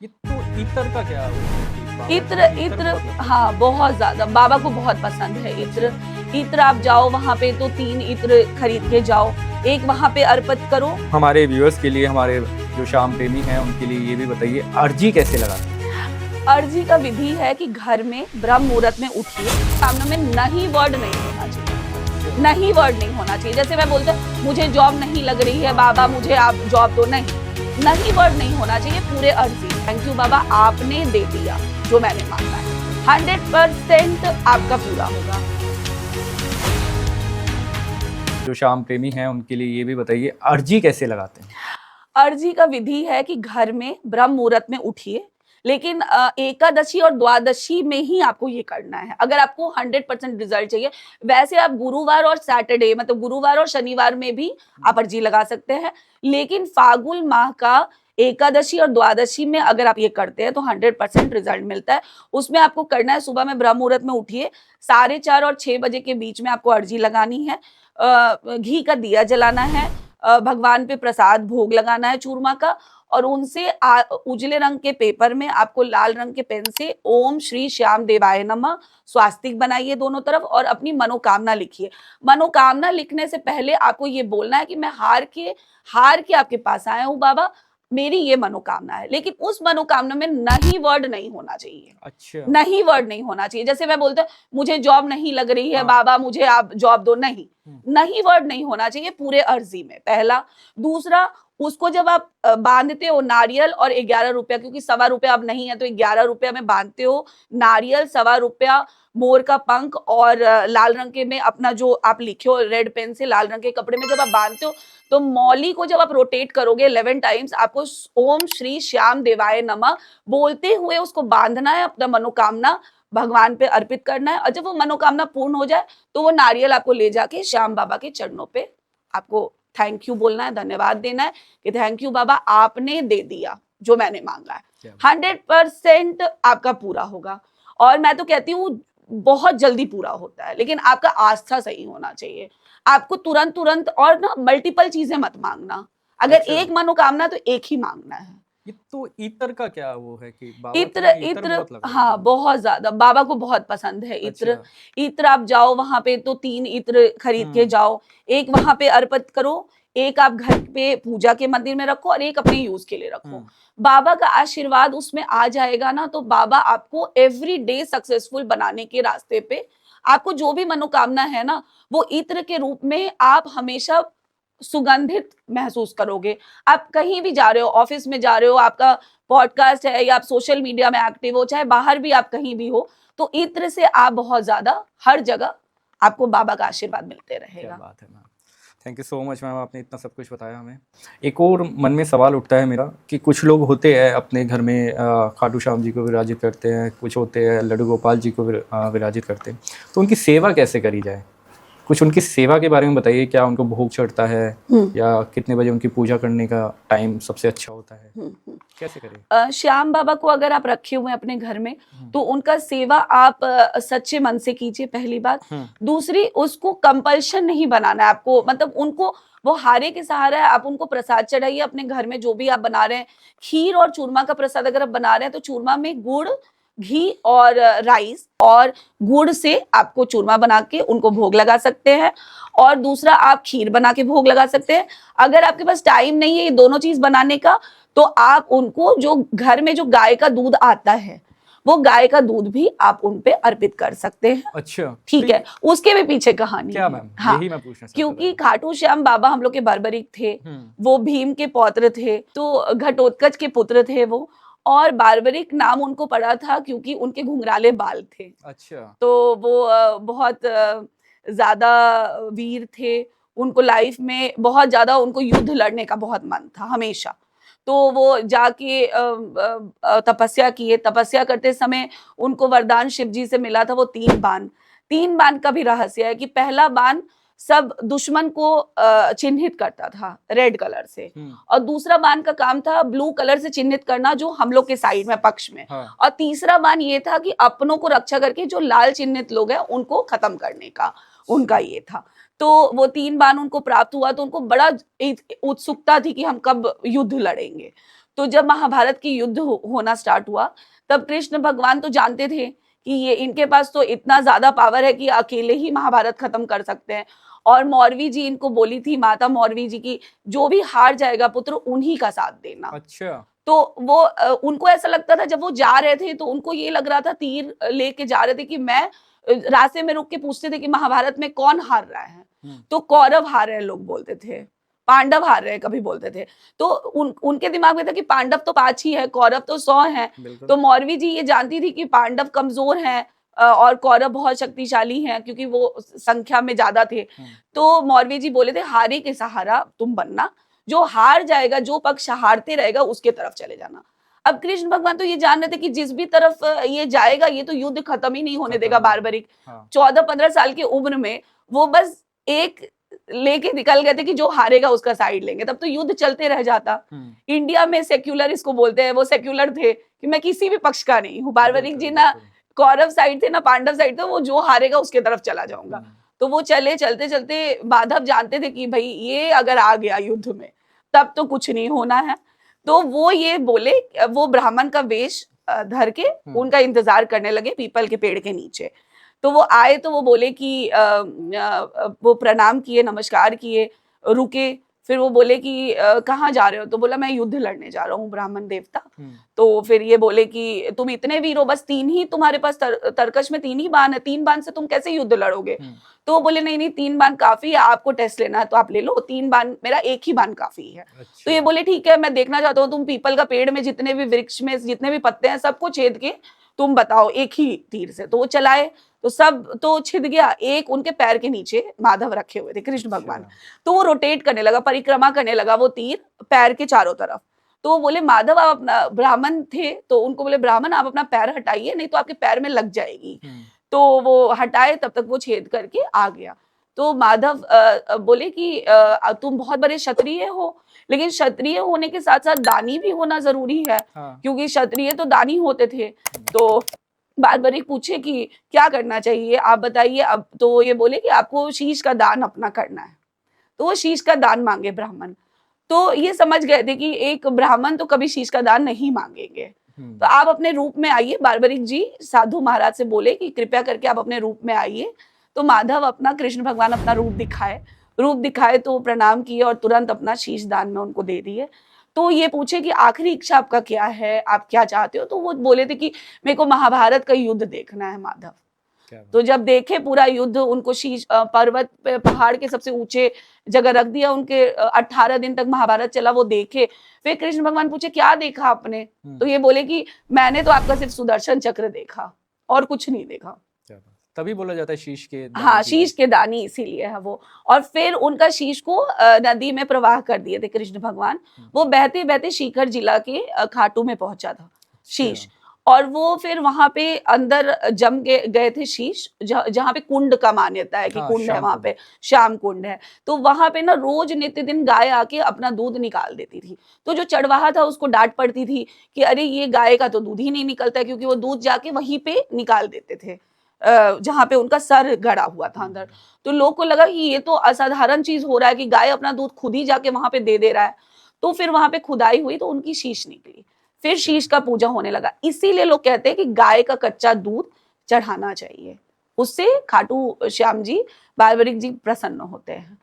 ये तो इत्र का क्या बाबा इत्र जी, इत्र बहुत लगता है। हाँ, बहुत ज्यादा बाबा को बहुत पसंद है इत्र। इत्र आप जाओ वहां पे तो 3 इत्र खरीद के जाओ, एक वहां पे अर्पित करो। हमारे व्यूअर्स के लिए, हमारे जो श्याम प्रेमी हैं उनके लिए ये भी बताइए, अर्जी कैसे लगाते हैं? अर्जी का विधि है कि घर में ब्रह्म मुहूर्त में उठिए, सामने में नहीं वर्ड नहीं होना चाहिए, नहीं वर्ड नहीं होना चाहिए। जैसे मैं बोलता हूँ मुझे जॉब नहीं लग रही है बाबा, मुझे आप जॉब दो, नहीं वर्ड नहीं होना चाहिए, पूरे अर्जी थैंक यू बाबा आपने दे दिया जो मैंने मांगा है, 100% आपका पूरा होगा। जो श्याम प्रेमी हैं उनके लिए ये भी बताइए, अर्जी कैसे लगाते हैं? अर्जी का विधि है कि घर में ब्रह्म मुहूर्त में उठिए, लेकिन एकादशी और द्वादशी में ही आपको ये करना है अगर आपको 100% रिजल्ट चाहिए। वैसे आप गुरुवार और सैटरडे मतलब गुरुवार और शनिवार में भी आप अर्जी लगा सकते हैं, लेकिन फागुन माह का एकादशी और द्वादशी में अगर आप ये करते हैं तो 100% रिजल्ट मिलता है। उसमें आपको करना है, सुबह में ब्रह्म मुहूर्त में उठिए, 4:30 और 6 बजे के बीच में आपको अर्जी लगानी है, घी का दिया जलाना है, भगवान पे प्रसाद भोग लगाना है चूरमा का, और उनसे उजले रंग के पेपर में आपको लाल रंग के पेन से ओम श्री श्याम देवाय नमः स्वास्तिक बनाइए दोनों तरफ और अपनी मनोकामना लिखिए। मनोकामना लिखने से पहले आपको ये बोलना है कि मैं हार के आपके पास आया हूँ बाबा, मेरी ये मनोकामना है, लेकिन उस मनोकामना में नहीं वर्ड नहीं होना चाहिए। अच्छा। नहीं वर्ड नहीं होना चाहिए। जैसे मैं बोलता हूँ मुझे जॉब नहीं लग रही है बाबा, मुझे आप जॉब दो, नहीं वर्ड नहीं होना चाहिए पूरे अर्जी में, पहला। दूसरा, उसको जब आप बांधते हो नारियल और 11 रुपया, क्योंकि ₹1.25 अब नहीं है तो 11 रुपया में बांधते हो, नारियल, ₹1.25, मोर का पंख और लाल रंग के में अपना जो आप लिखे हो रेड पेन से लाल रंग के कपड़े में जब आप बांधते हो तो मौली को जब आप रोटेट करोगे 11 टाइम्स, आपको ओम श्री श्याम देवाय नमः बोलते हुए उसको बांधना है, अपना मनोकामना भगवान पे अर्पित करना है, और जब वो मनोकामना पूर्ण हो जाए तो वो नारियल आपको ले जाके श्याम बाबा के चरणों पे आपको थैंक यू बोलना है, धन्यवाद देना है कि थैंक यू बाबा आपने दे दिया जो मैंने मांगा है, 100% आपका पूरा होगा। और मैं तो कहती हूँ बहुत जल्दी पूरा होता है, लेकिन आपका आस्था सही होना चाहिए। आपको तुरंत और ना मल्टीपल चीजें मत मांगना, अगर अच्छा। एक मनोकामना तो एक ही मांगना है। ये तो इत्र का क्या वो है कि बाबा इत्र को इत्र इत्र बहुत लग रहा है? हाँ, बहुत ज्यादा बाबा को बहुत पसंद है इत्र। अच्छा। इत्र आप जाओ वहां पे तो 3 इत्र खरीद के जाओ, एक वहां पे अर्पित करो, एक आप घर पे पूजा के मंदिर में रखो और एक अपने यूज के लिए रखो। बाबा का आशीर्वाद उसमें आ जाएगा ना, तो बाबा आपको एवरी डे सक्सेसफुल बनाने के रास्ते पे, आपको जो भी मनोकामना है ना, वो इत्र के रूप में आप हमेशा सुगंधित महसूस करोगे। आप कहीं भी जा रहे हो, ऑफिस में जा रहे हो, आपका पॉडकास्ट है या आप सोशल मीडिया में एक्टिव हो, चाहे बाहर भी आप कहीं भी हो, तो इत्र से आप बहुत ज्यादा हर जगह आपको बाबा का आशीर्वाद मिलते क्या रहेगा। बात है ma'am, thank you so much ma'am, आपने इतना सब कुछ बताया हमें। एक और मन में सवाल उठता है मेरा कि कुछ लोग होते हैं अपने घर में खाटू श्याम जी को विराजित करते हैं, कुछ होते हैं लड्डू गोपाल जी को विराजित करते हैं, तो उनकी सेवा कैसे करी जाए? कुछ उनकी सेवा के बारे में बताइए, क्या उनको भोग चढ़ता है या कितने बजे उनकी पूजा करने का टाइम सबसे अच्छा होता है, कैसे करें? श्याम बाबा को अगर आप रखे हुए हैं अपने घर में तो उनका सेवा आप सच्चे मन से कीजिए, पहली बात। दूसरी, उसको कंपल्शन नहीं बनाना है आपको, मतलब उनको वो हारे के सहारा है, आप उनको प्रसाद चढ़ाइए अपने घर में जो भी आप बना रहे हैं। खीर और चूरमा का प्रसाद अगर आप बना रहे हैं तो चूरमा में गुड़, घी और राइस और गुड़ से आपको चूरमा बना के उनको भोग लगा सकते हैं, और दूसरा आप खीर बना के भोग लगा सकते हैं। अगर आपके पास टाइम नहीं है ये दोनों चीज बनाने का, तो आप उनको जो घर में जो गाय का दूध आता है वो गाय का दूध भी आप उन पे अर्पित कर सकते हैं। अच्छा, ठीक है, उसके भी पीछे कहानी क्या है। मैम? हाँ, यही मैं पूछना चाहता क्योंकि था। खाटू श्याम बाबा हम लोग के बर्बरिक थे, वो भीम के पौत्र थे, तो घटोत्कच के पुत्र थे वो, और बार्बरिक नाम उनको पड़ा था क्योंकि उनके घुंघराले बाल थे। अच्छा। तो वो बहुत ज्यादा वीर थे, उनको लाइफ में बहुत ज्यादा उनको युद्ध लड़ने का बहुत मन था हमेशा। तो वो जाके तपस्या किए, तपस्या करते समय उनको वरदान शिव जी से मिला था, वो 3 बाण का भी रहस्य है कि पहला बाण सब दुश्मन को चिन्हित करता था रेड कलर से, और दूसरा बाण का काम था ब्लू कलर से चिन्हित करना जो हम लोग के साइड में पक्ष में, और तीसरा बाण ये था कि अपनों को रक्षा करके जो लाल चिन्हित लोग हैं उनको खत्म करने का उनका ये था। तो वो 3 बाण उनको प्राप्त हुआ, तो उनको बड़ा उत्सुकता थी कि हम कब युद्ध लड़ेंगे। तो जब महाभारत की युद्ध होना स्टार्ट हुआ, तब कृष्ण भगवान तो जानते थे कि ये इनके पास तो इतना ज्यादा पावर है कि अकेले ही महाभारत खत्म कर सकते हैं। और मौरवी जी इनको बोली थी, माता मौरवी जी की, जो भी हार जाएगा पुत्र उन्हीं का साथ देना। अच्छा। तो वो उनको ऐसा लगता था, जब वो जा रहे थे तो उनको ये लग रहा था, तीर लेके जा रहे थे, कि मैं रास्ते में रुक के पूछते थे कि महाभारत में कौन हार रहा है, तो कौरव हार रहे हैं लोग बोलते थे, पांडव हार रहे हैं कभी बोलते थे। तो उनके दिमाग में था कि पांडव तो 5 ही है, कौरव तो 100 हैं। तो मौरवी जी ये जानती थी कि पांडव कमजोर हैं और कौरव बहुत शक्तिशाली हैं, क्योंकि वो संख्या में ज्यादा थे। तो मौरवी जी बोले थे, हारे के सहारा तुम बनना, जो हार जाएगा, जो पक्ष हारते रहेगा उसके तरफ चले जाना। अब कृष्ण भगवान तो ये जान रहे थे कि जिस भी तरफ ये जाएगा ये तो युद्ध खत्म ही नहीं होने देगा बारबरिक। 14-15 साल की उम्र में वो बस एक लेके निकल गए थे कि जो हारेगा उसका साइड लेंगे, तब तो युद्ध चलते रह जाता। इंडिया में सेक्युलर इसको बोलते हैं, वो सेक्युलर थे कि मैं किसी भी पक्ष का नहीं हूँ। बारबरिक जी ना कौरव साइड थे ना पांडव साइड थे, वो जो हारेगा उसके तरफ चला जाऊंगा। तो वो चले, चलते चलते माधव जानते थे कि भाई ये अगर आ गया युद्ध में तब तो कुछ नहीं होना है। तो वो ये बोले, वो ब्राह्मण का वेश धर के उनका इंतजार करने लगे पीपल के पेड़ के नीचे। तो वो आए तो वो बोले कि वो प्रणाम किए, नमस्कार किए, रुके, फिर वो बोले कि कहाँ जा रहे हो? तो बोला मैं युद्ध लड़ने जा रहा हूँ ब्राह्मण देवता। तो फिर ये बोले कि तुम इतने वीर हो, बस 3 ही तुम्हारे पास तरकश में 3 ही बाण है, 3 बाण से तुम कैसे युद्ध लड़ोगे? तो वो बोले नहीं 3 बाण काफी है, आपको टेस्ट लेना है तो आप ले लो, 3 बाण, मेरा 1 ही बाण काफी है। अच्छा। तो ये बोले ठीक है, मैं देखना चाहता हूँ तुम पीपल का पेड़ में जितने भी वृक्ष में जितने भी पत्ते हैं सबको छेद के तुम बताओ 1 ही तीर से। तो वो चलाए तो सब तो छिद गया, एक उनके पैर के नीचे माधव रखे हुए थे कृष्ण भगवान। तो वो रोटेट करने लगा, परिक्रमा करने लगा वो तीर पैर के चारों तरफ। तो वो बोले माधव आप अपना, ब्राह्मण थे तो उनको बोले ब्राह्मण आप अपना पैर हटाइए नहीं तो आपके पैर में लग जाएगी। तो वो हटाए, तब तक वो छेद करके आ गया। तो माधव बोले कि तुम बहुत बड़े क्षत्रिय हो, लेकिन क्षत्रिय होने के साथ साथ दानी भी होना जरूरी है। क्योंकि क्षत्रिय तो दानी होते थे। तो बारबरिक पूछे कि क्या करना चाहिए आप बताइए। अब तो ये बोले कि आपको शीश का दान अपना करना है। तो वो शीश का दान मांगे ब्राह्मण। तो ये समझ गए थे कि एक ब्राह्मण तो कभी शीश का दान नहीं मांगेंगे। तो आप अपने रूप में आइए। बारबरिक जी साधु महाराज से बोले कि कृपया करके आप अपने रूप में आइए। तो माधव अपना, कृष्ण भगवान अपना रूप दिखाए तो प्रणाम किए और तुरंत अपना शीश दान में उनको दे दिए। तो ये पूछे कि आखिरी इच्छा आपका क्या है, आप क्या चाहते हो? तो वो बोले थे कि मेरे को महाभारत का युद्ध देखना है माधव। तो जब देखे पूरा युद्ध, उनको शीश पर्वत पे, पहाड़ के सबसे ऊंचे जगह रख दिया, उनके 18 दिन तक महाभारत चला, वो देखे। फिर कृष्ण भगवान पूछे क्या देखा आपने? तो ये बोले कि मैंने तो आपका सिर्फ सुदर्शन चक्र देखा और कुछ नहीं देखा। तभी बोला जाता है शीश के दानी। हाँ, शीश के दानी इसीलिए है वो। और फिर उनका शीश को नदी में प्रवाह कर दिए थे कृष्ण भगवान। वो बहते बहते सीकर जिला के खाटू में पहुंचा था शीश। और वो फिर वहां पे अंदर जम गए थे शीश, जहाँ पे कुंड का मान्यता है कि कुंड है, वहां पे श्याम कुंड है। तो वहां पे ना रोज नित्य दिन गाय आके अपना दूध निकाल देती थी। तो जो चढ़वाहा था उसको डांट पड़ती थी कि अरे ये गाय का तो दूध ही नहीं निकलता है, क्योंकि वो दूध जाके वहीं पे निकाल देते थे जहाँ पे उनका सर गड़ा हुआ था अंदर। तो लोग को लगा कि ये तो असाधारण चीज हो रहा है कि गाय अपना दूध खुद ही जाके वहां पे दे रहा है। तो फिर वहां पे खुदाई हुई तो उनकी शीश निकली, फिर शीश का पूजा होने लगा। इसीलिए लोग कहते हैं कि गाय का कच्चा दूध चढ़ाना चाहिए, उससे खाटू श्याम जी, बारबरिक जी प्रसन्न होते हैं।